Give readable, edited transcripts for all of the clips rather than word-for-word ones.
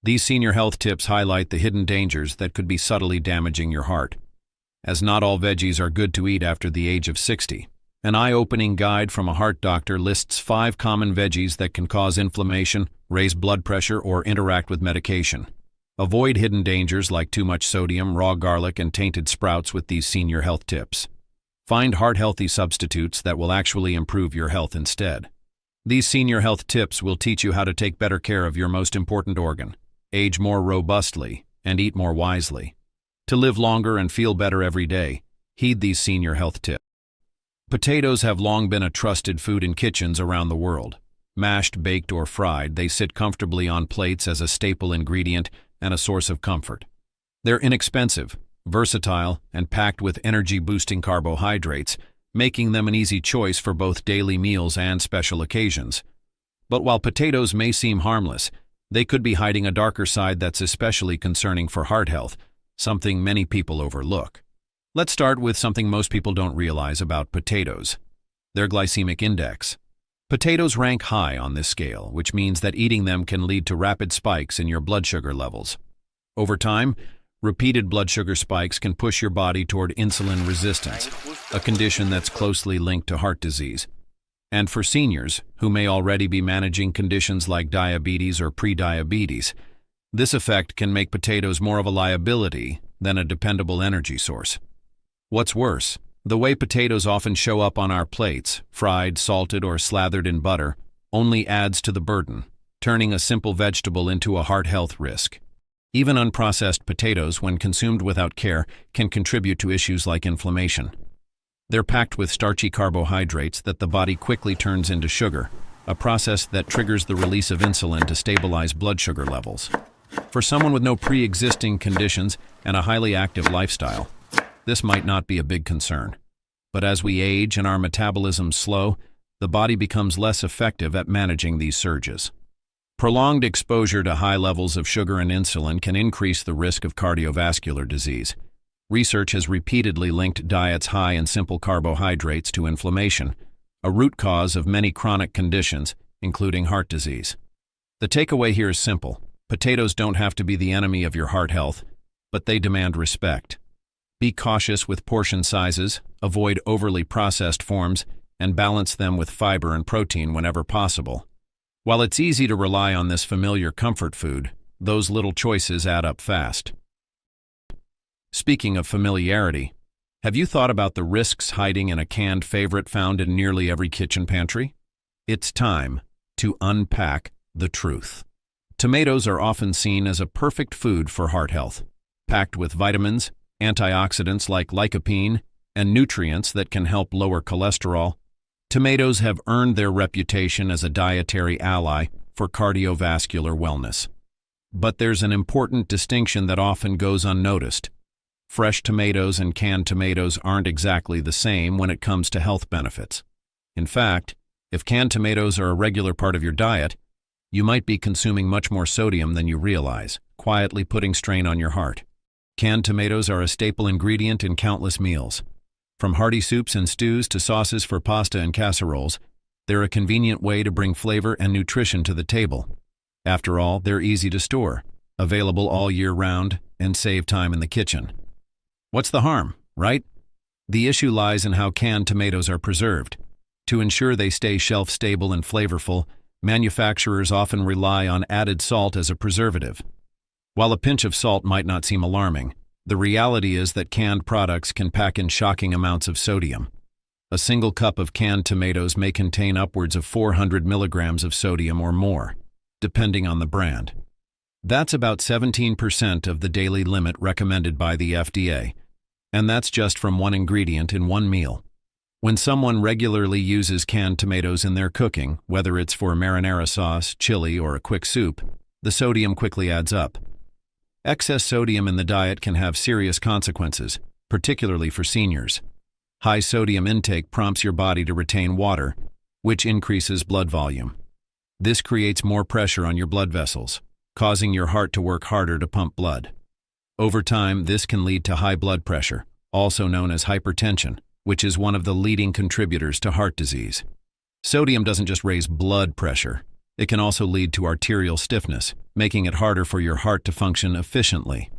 These senior health tips highlight the hidden dangers that could be subtly damaging your heart. As not all veggies are good to eat after the age of 60. An eye-opening guide from a heart doctor lists 5 common veggies that can cause inflammation, raise blood pressure, or interact with medication. Avoid hidden dangers like too much sodium, raw garlic, and tainted sprouts with these senior health tips. Find heart-healthy substitutes that will actually improve your health instead. These senior health tips will teach you how to take better care of your most important organ, age more robustly, and eat more wisely. To live longer and feel better every day, heed these senior health tips. Potatoes have long been a trusted food in kitchens around the world. Mashed, baked, or fried, they sit comfortably on plates as a staple ingredient and a source of comfort. They're inexpensive, versatile, and packed with energy-boosting carbohydrates, making them an easy choice for both daily meals and special occasions. But while potatoes may seem harmless, they could be hiding a darker side that's especially concerning for heart health, something many people overlook. Let's start with something most people don't realize about potatoes: their glycemic index. Potatoes rank high on this scale, which means that eating them can lead to rapid spikes in your blood sugar levels. Over time, repeated blood sugar spikes can push your body toward insulin resistance, a condition that's closely linked to heart disease. And for seniors, who may already be managing conditions like diabetes or prediabetes, this effect can make potatoes more of a liability than a dependable energy source. What's worse, the way potatoes often show up on our plates, fried, salted, or slathered in butter, only adds to the burden, turning a simple vegetable into a heart health risk. Even unprocessed potatoes, when consumed without care, can contribute to issues like inflammation. They're packed with starchy carbohydrates that the body quickly turns into sugar, a process that triggers the release of insulin to stabilize blood sugar levels. For someone with no pre-existing conditions and a highly active lifestyle, this might not be a big concern. But as we age and our metabolism slow, the body becomes less effective at managing these surges. Prolonged exposure to high levels of sugar and insulin can increase the risk of cardiovascular disease. Research has repeatedly linked diets high in simple carbohydrates to inflammation, a root cause of many chronic conditions, including heart disease. The takeaway here is simple: potatoes don't have to be the enemy of your heart health, but they demand respect. Be cautious with portion sizes, avoid overly processed forms, and balance them with fiber and protein whenever possible. While it's easy to rely on this familiar comfort food, those little choices add up fast. Speaking of familiarity, have you thought about the risks hiding in a canned favorite found in nearly every kitchen pantry? It's time to unpack the truth. Tomatoes are often seen as a perfect food for heart health, packed with vitamins, antioxidants like lycopene, and nutrients that can help lower cholesterol. Tomatoes have earned their reputation as a dietary ally for cardiovascular wellness. But there's an important distinction that often goes unnoticed. Fresh tomatoes and canned tomatoes aren't exactly the same when it comes to health benefits. In fact, if canned tomatoes are a regular part of your diet, you might be consuming much more sodium than you realize, quietly putting strain on your heart. Canned tomatoes are a staple ingredient in countless meals. From hearty soups and stews to sauces for pasta and casseroles, they're a convenient way to bring flavor and nutrition to the table. After all, they're easy to store, available all year round, and save time in the kitchen. What's the harm, right? The issue lies in how canned tomatoes are preserved. To ensure they stay shelf-stable and flavorful, manufacturers often rely on added salt as a preservative. While a pinch of salt might not seem alarming, the reality is that canned products can pack in shocking amounts of sodium. A single cup of canned tomatoes may contain upwards of 400 milligrams of sodium or more, depending on the brand. That's about 17% of the daily limit recommended by the FDA, and that's just from one ingredient in one meal. When someone regularly uses canned tomatoes in their cooking, whether it's for marinara sauce, chili, or a quick soup, the sodium quickly adds up. Excess sodium in the diet can have serious consequences, particularly for seniors. High sodium intake prompts your body to retain water, which increases blood volume. This creates more pressure on your blood vessels, causing your heart to work harder to pump blood. Over time, this can lead to high blood pressure, also known as hypertension, which is one of the leading contributors to heart disease. Sodium doesn't just raise blood pressure, It can also lead to arterial stiffness, making it harder for your heart to function efficiently.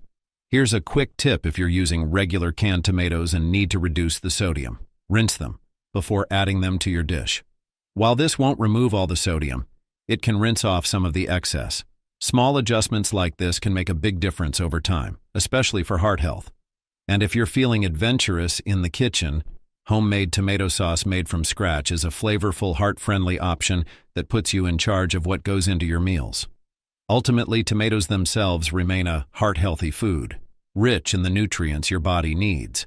Here's a quick tip if you're using regular canned tomatoes and need to reduce the sodium. Rinse them before adding them to your dish. While this won't remove all the sodium, it can rinse off some of the excess. Small adjustments like this can make a big difference over time, especially for heart health. And if you're feeling adventurous in the kitchen, homemade tomato sauce made from scratch is a flavorful, heart-friendly option that puts you in charge of what goes into your meals. Ultimately, tomatoes themselves remain a heart-healthy food, rich in the nutrients your body needs.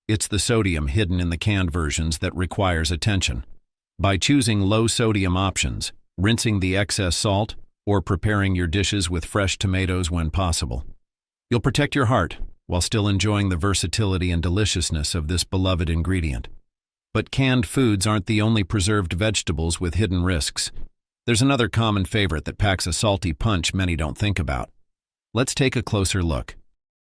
It's the sodium hidden in the canned versions that requires attention. By choosing low-sodium options, rinsing the excess salt, or preparing your dishes with fresh tomatoes when possible, you'll protect your heart while still enjoying the versatility and deliciousness of this beloved ingredient. But canned foods aren't the only preserved vegetables with hidden risks. There's another common favorite that packs a salty punch many don't think about. Let's take a closer look.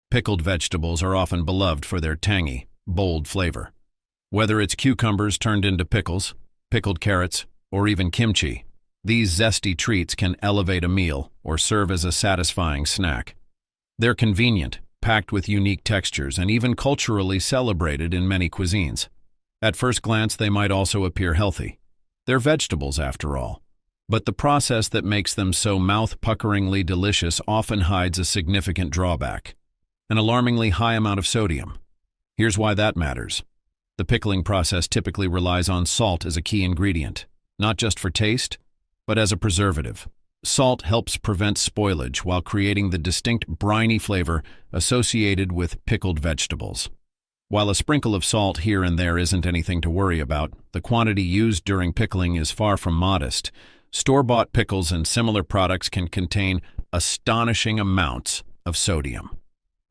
Pickled vegetables are often beloved for their tangy, bold flavor. Whether it's cucumbers turned into pickles, pickled carrots, or even kimchi, these zesty treats can elevate a meal or serve as a satisfying snack. They're convenient, packed with unique textures, and even culturally celebrated in many cuisines. At first glance, they might also appear healthy. They're vegetables, after all. But the process that makes them so mouth-puckeringly delicious often hides a significant drawback: an alarmingly high amount of sodium. Here's why that matters. The pickling process typically relies on salt as a key ingredient, not just for taste, but as a preservative. Salt helps prevent spoilage while creating the distinct briny flavor associated with pickled vegetables. While a sprinkle of salt here and there isn't anything to worry about, the quantity used during pickling is far from modest. Store-bought pickles and similar products can contain astonishing amounts of sodium.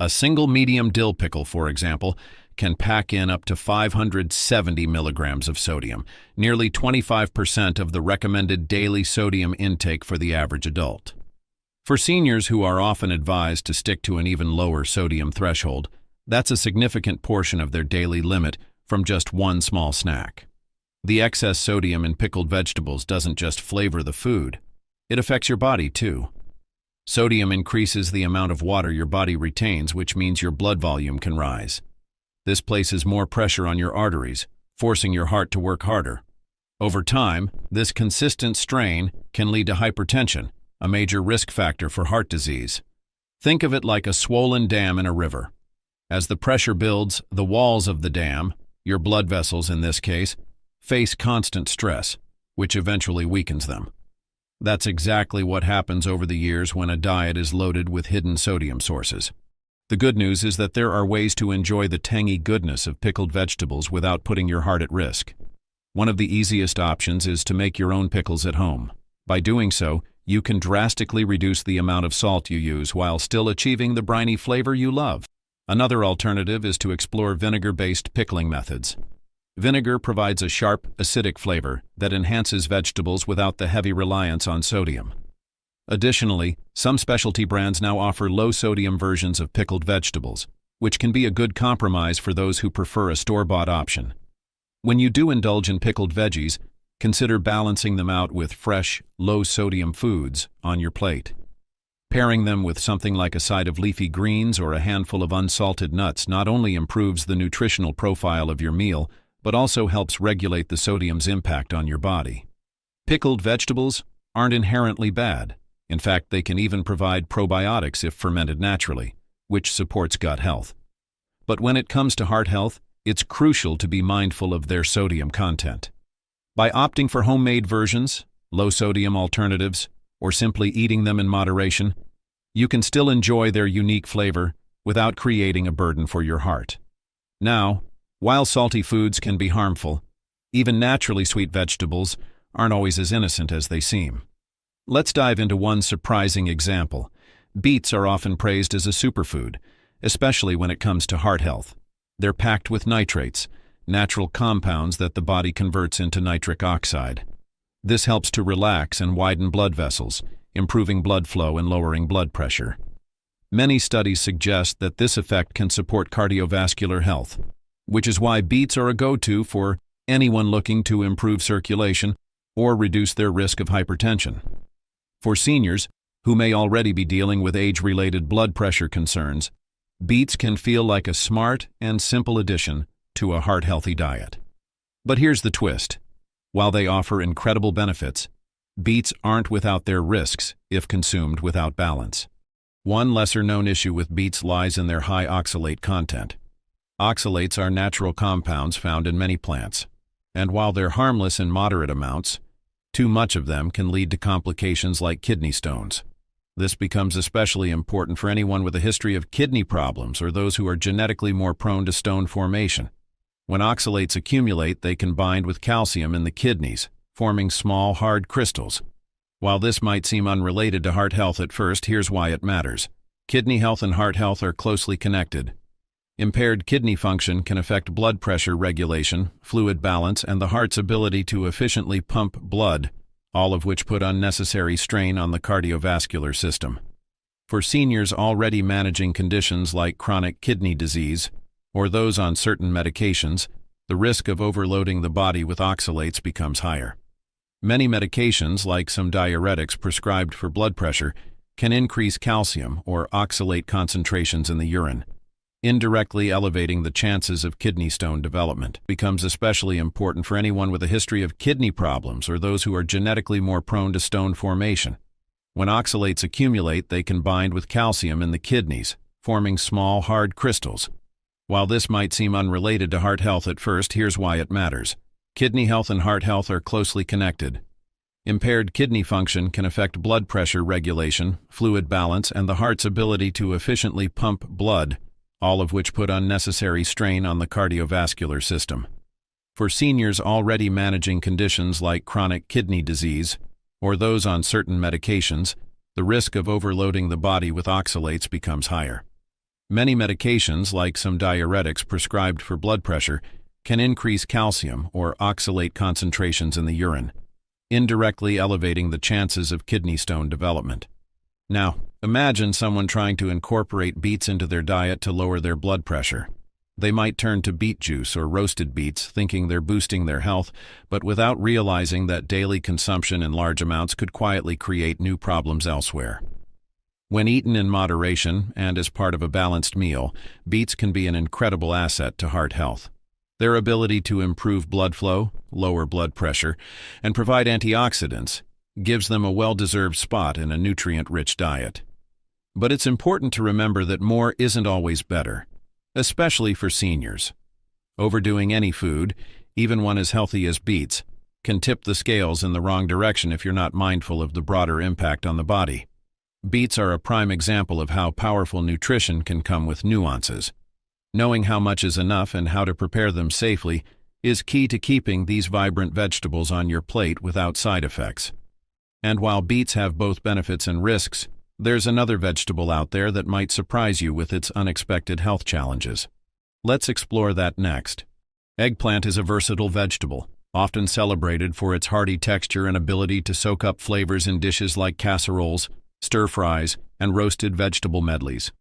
A single medium dill pickle, for example, can pack in up to 570 milligrams of sodium, nearly 25% of the recommended daily sodium intake for the average adult. For seniors who are often advised to stick to an even lower sodium threshold, that's a significant portion of their daily limit from just one small snack. The excess sodium in pickled vegetables doesn't just flavor the food, it affects your body too. Sodium increases the amount of water your body retains, which means your blood volume can rise. This places more pressure on your arteries, forcing your heart to work harder. Over time, this consistent strain can lead to hypertension, a major risk factor for heart disease. Think of it like a swollen dam in a river. As the pressure builds, the walls of the dam, your blood vessels in this case, face constant stress, which eventually weakens them. That's exactly what happens over the years when a diet is loaded with hidden sodium sources. The good news is that there are ways to enjoy the tangy goodness of pickled vegetables without putting your heart at risk. One of the easiest options is to make your own pickles at home. By doing so, you can drastically reduce the amount of salt you use while still achieving the briny flavor you love. Another alternative is to explore vinegar-based pickling methods. Vinegar provides a sharp, acidic flavor that enhances vegetables without the heavy reliance on sodium. Additionally, some specialty brands now offer low-sodium versions of pickled vegetables, which can be a good compromise for those who prefer a store-bought option. When you do indulge in pickled veggies, consider balancing them out with fresh, low-sodium foods on your plate. Pairing them with something like a side of leafy greens or a handful of unsalted nuts not only improves the nutritional profile of your meal, but also helps regulate the sodium's impact on your body. Pickled vegetables aren't inherently bad. In fact, they can even provide probiotics if fermented naturally, which supports gut health. But when it comes to heart health, it's crucial to be mindful of their sodium content. By opting for homemade versions, low-sodium alternatives, or simply eating them in moderation, you can still enjoy their unique flavor without creating a burden for your heart. Now, while salty foods can be harmful, even naturally sweet vegetables aren't always as innocent as they seem. Let's dive into one surprising example. Beets are often praised as a superfood, especially when it comes to heart health. They're packed with nitrates, natural compounds that the body converts into nitric oxide. This helps to relax and widen blood vessels, improving blood flow and lowering blood pressure. Many studies suggest that this effect can support cardiovascular health, which is why beets are a go-to for anyone looking to improve circulation or reduce their risk of hypertension. For seniors, who may already be dealing with age-related blood pressure concerns, beets can feel like a smart and simple addition to a heart-healthy diet. But here's the twist. While they offer incredible benefits, beets aren't without their risks if consumed without balance. One lesser-known issue with beets lies in their high oxalate content. Oxalates are natural compounds found in many plants, and while they're harmless in moderate amounts, too much of them can lead to complications like kidney stones. This becomes especially important for anyone with a history of kidney problems or those who are genetically more prone to stone formation. When oxalates accumulate, they can bind with calcium in the kidneys, forming small, hard crystals. While this might seem unrelated to heart health at first, here's why it matters. Kidney health and heart health are closely connected. Impaired kidney function can affect blood pressure regulation, fluid balance, and the heart's ability to efficiently pump blood, all of which put unnecessary strain on the cardiovascular system. For seniors already managing conditions like chronic kidney disease, or those on certain medications, the risk of overloading the body with oxalates becomes higher. Many medications, like some diuretics prescribed for blood pressure, can increase calcium or oxalate concentrations in the urine, indirectly elevating the chances of kidney stone development. Becomes especially important for anyone with a history of kidney problems or those who are genetically more prone to stone formation. When oxalates accumulate, they can bind with calcium in the kidneys, forming small, hard crystals. While this might seem unrelated to heart health at first, here's why it matters. Kidney health and heart health are closely connected. Impaired kidney function can affect blood pressure regulation, fluid balance, and the heart's ability to efficiently pump blood, all of which put unnecessary strain on the cardiovascular system. For seniors already managing conditions like chronic kidney disease, or those on certain medications, the risk of overloading the body with oxalates becomes higher. Many medications, like some diuretics prescribed for blood pressure, can increase calcium or oxalate concentrations in the urine, indirectly elevating the chances of kidney stone development. Now, imagine someone trying to incorporate beets into their diet to lower their blood pressure. They might turn to beet juice or roasted beets, thinking they're boosting their health, but without realizing that daily consumption in large amounts could quietly create new problems elsewhere. When eaten in moderation and as part of a balanced meal, beets can be an incredible asset to heart health. Their ability to improve blood flow, lower blood pressure, and provide antioxidants gives them a well-deserved spot in a nutrient-rich diet. But it's important to remember that more isn't always better, especially for seniors. Overdoing any food, even one as healthy as beets, can tip the scales in the wrong direction if you're not mindful of the broader impact on the body. Beets are a prime example of how powerful nutrition can come with nuances. Knowing how much is enough and how to prepare them safely is key to keeping these vibrant vegetables on your plate without side effects. And while beets have both benefits and risks, there's another vegetable out there that might surprise you with its unexpected health challenges. Let's explore that next. Eggplant is a versatile vegetable, often celebrated for its hearty texture and ability to soak up flavors in dishes like casseroles, stir-fries, and roasted vegetable medleys.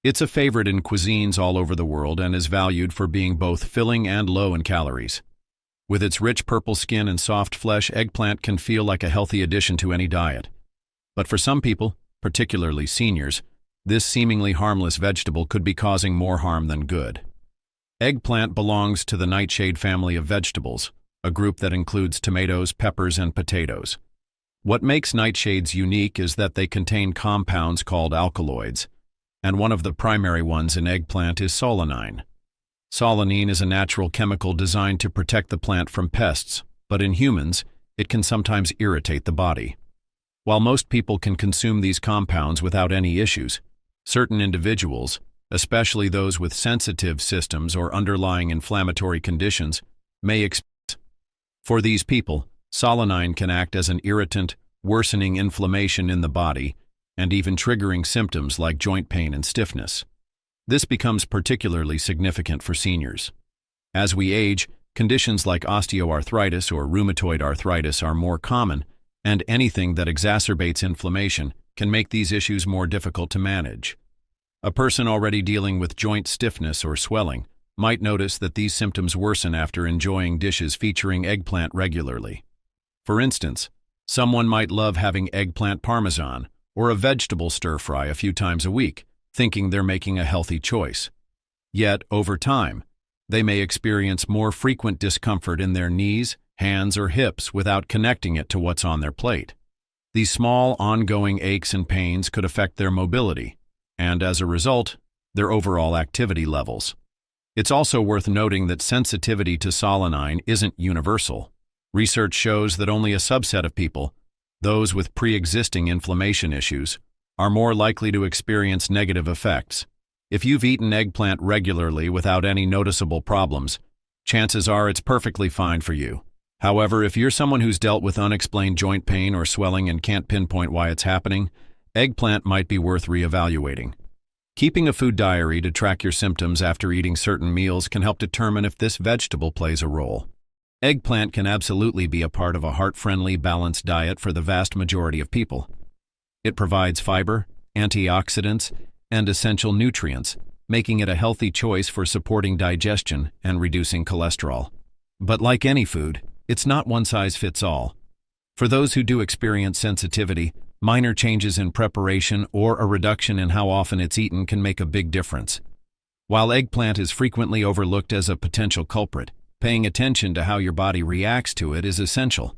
It's a favorite in cuisines all over the world and is valued for being both filling and low in calories. With its rich purple skin and soft flesh, eggplant can feel like a healthy addition to any diet. But for some people, particularly seniors, this seemingly harmless vegetable could be causing more harm than good. Eggplant belongs to the nightshade family of vegetables, a group that includes tomatoes, peppers, and potatoes. What makes nightshades unique is that they contain compounds called alkaloids, and one of the primary ones in eggplant is solanine. Solanine is a natural chemical designed to protect the plant from pests, but in humans, it can sometimes irritate the body. While most people can consume these compounds without any issues, certain individuals, especially those with sensitive systems or underlying inflammatory conditions, may experience. For these people, solanine can act as an irritant, worsening inflammation in the body, and even triggering symptoms like joint pain and stiffness. This becomes particularly significant for seniors. As we age, conditions like osteoarthritis or rheumatoid arthritis are more common, and anything that exacerbates inflammation can make these issues more difficult to manage. A person already dealing with joint stiffness or swelling might notice that these symptoms worsen after enjoying dishes featuring eggplant regularly. For instance, someone might love having eggplant parmesan or a vegetable stir-fry a few times a week, thinking they're making a healthy choice. Yet, over time, they may experience more frequent discomfort in their knees, hands, or hips without connecting it to what's on their plate. These small, ongoing aches and pains could affect their mobility, and as a result, their overall activity levels. It's also worth noting that sensitivity to solanine isn't universal. Research shows that only a subset of people, those with pre-existing inflammation issues, are more likely to experience negative effects. If you've eaten eggplant regularly without any noticeable problems, chances are it's perfectly fine for you. However, if you're someone who's dealt with unexplained joint pain or swelling and can't pinpoint why it's happening, eggplant might be worth reevaluating. Keeping a food diary to track your symptoms after eating certain meals can help determine if this vegetable plays a role. Eggplant can absolutely be a part of a heart-friendly, balanced diet for the vast majority of people. It provides fiber, antioxidants, and essential nutrients, making it a healthy choice for supporting digestion and reducing cholesterol. But like any food, it's not one size fits all. For those who do experience sensitivity, minor changes in preparation or a reduction in how often it's eaten can make a big difference. While eggplant is frequently overlooked as a potential culprit, paying attention to how your body reacts to it is essential.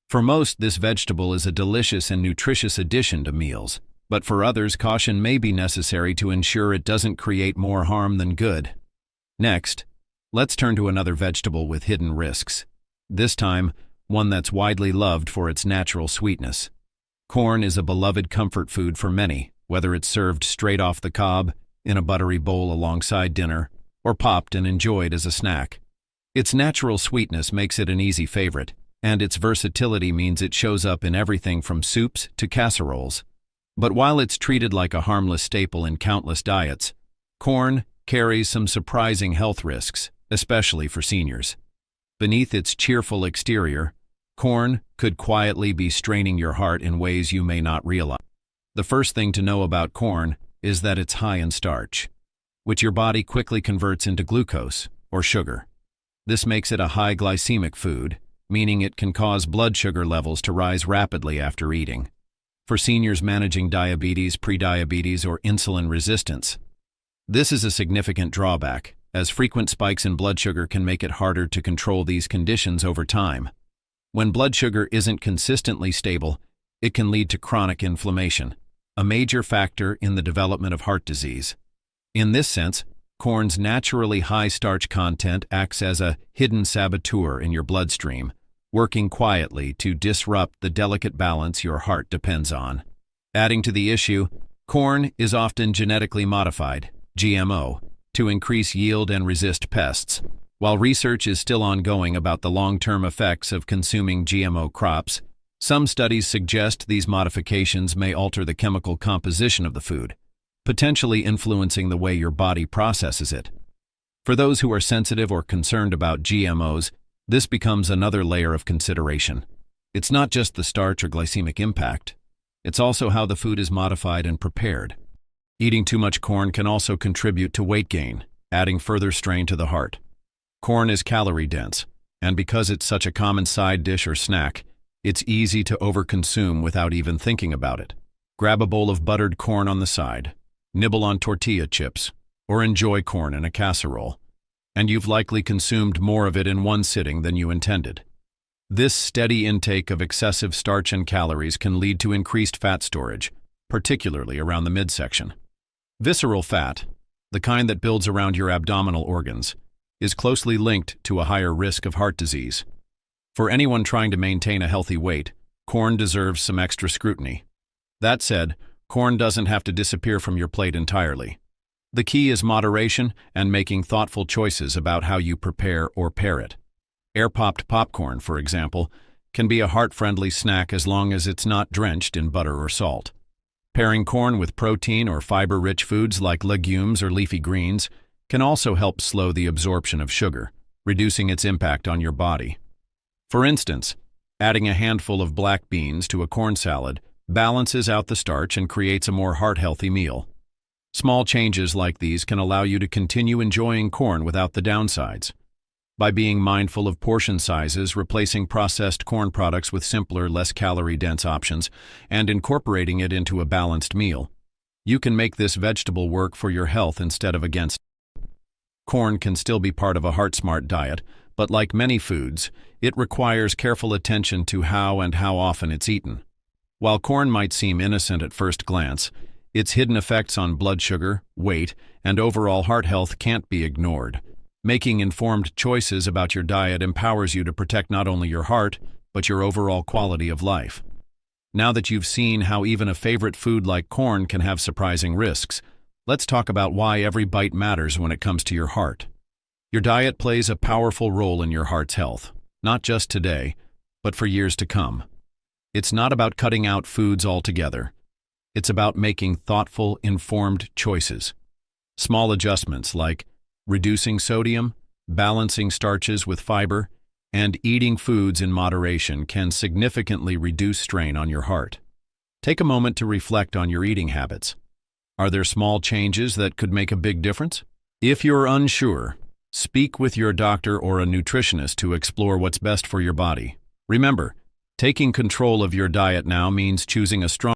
For most, this vegetable is a delicious and nutritious addition to meals, but for others, caution may be necessary to ensure it doesn't create more harm than good. Next, let's turn to another vegetable with hidden risks. This time, one that's widely loved for its natural sweetness. Corn is a beloved comfort food for many, whether it's served straight off the cob, in a buttery bowl alongside dinner, or popped and enjoyed as a snack. Its natural sweetness makes it an easy favorite, and its versatility means it shows up in everything from soups to casseroles. But while it's treated like a harmless staple in countless diets, corn carries some surprising health risks, especially for seniors. Beneath its cheerful exterior, corn could quietly be straining your heart in ways you may not realize. The first thing to know about corn is that it's high in starch, which your body quickly converts into glucose, or sugar. This makes it a high glycemic food, meaning it can cause blood sugar levels to rise rapidly after eating. For seniors managing diabetes, prediabetes, or insulin resistance, this is a significant drawback, as frequent spikes in blood sugar can make it harder to control these conditions over time. When blood sugar isn't consistently stable, it can lead to chronic inflammation, a major factor in the development of heart disease. In this sense, corn's naturally high starch content acts as a hidden saboteur in your bloodstream, working quietly to disrupt the delicate balance your heart depends on. Adding to the issue, corn is often genetically modified, GMO, to increase yield and resist pests. While research is still ongoing about the long-term effects of consuming GMO crops, some studies suggest these modifications may alter the chemical composition of the food, potentially influencing the way your body processes it. For those who are sensitive or concerned about GMOs, this becomes another layer of consideration. It's not just the starch or glycemic impact, it's also how the food is modified and prepared. Eating too much corn can also contribute to weight gain, adding further strain to the heart. Corn is calorie-dense, and because it's such a common side dish or snack, it's easy to overconsume without even thinking about it. Grab a bowl of buttered corn on the side, nibble on tortilla chips, or enjoy corn in a casserole, and you've likely consumed more of it in one sitting than you intended. This steady intake of excessive starch and calories can lead to increased fat storage, particularly around the midsection. Visceral fat, the kind that builds around your abdominal organs, is closely linked to a higher risk of heart disease. For anyone trying to maintain a healthy weight, corn deserves some extra scrutiny. That said, corn doesn't have to disappear from your plate entirely. The key is moderation and making thoughtful choices about how you prepare or pair it. Air-popped popcorn, for example, can be a heart-friendly snack as long as it's not drenched in butter or salt. Pairing corn with protein or fiber-rich foods like legumes or leafy greens can also help slow the absorption of sugar, reducing its impact on your body. For instance, adding a handful of black beans to a corn salad balances out the starch and creates a more heart-healthy meal. Small changes like these can allow you to continue enjoying corn without the downsides. By being mindful of portion sizes, replacing processed corn products with simpler, less calorie-dense options, and incorporating it into a balanced meal, you can make this vegetable work for your health instead of against it. Corn can still be part of a heart-smart diet, but like many foods, it requires careful attention to how and how often it's eaten. While corn might seem innocent at first glance, its hidden effects on blood sugar, weight, and overall heart health can't be ignored. Making informed choices about your diet empowers you to protect not only your heart, but your overall quality of life. Now that you've seen how even a favorite food like corn can have surprising risks, let's talk about why every bite matters when it comes to your heart. Your diet plays a powerful role in your heart's health, not just today, but for years to come. It's not about cutting out foods altogether. It's about making thoughtful, informed choices. Small adjustments like reducing sodium, balancing starches with fiber, and eating foods in moderation can significantly reduce strain on your heart. Take a moment to reflect on your eating habits. Are there small changes that could make a big difference? If you're unsure, speak with your doctor or a nutritionist to explore what's best for your body. Remember, taking control of your diet now means choosing a strong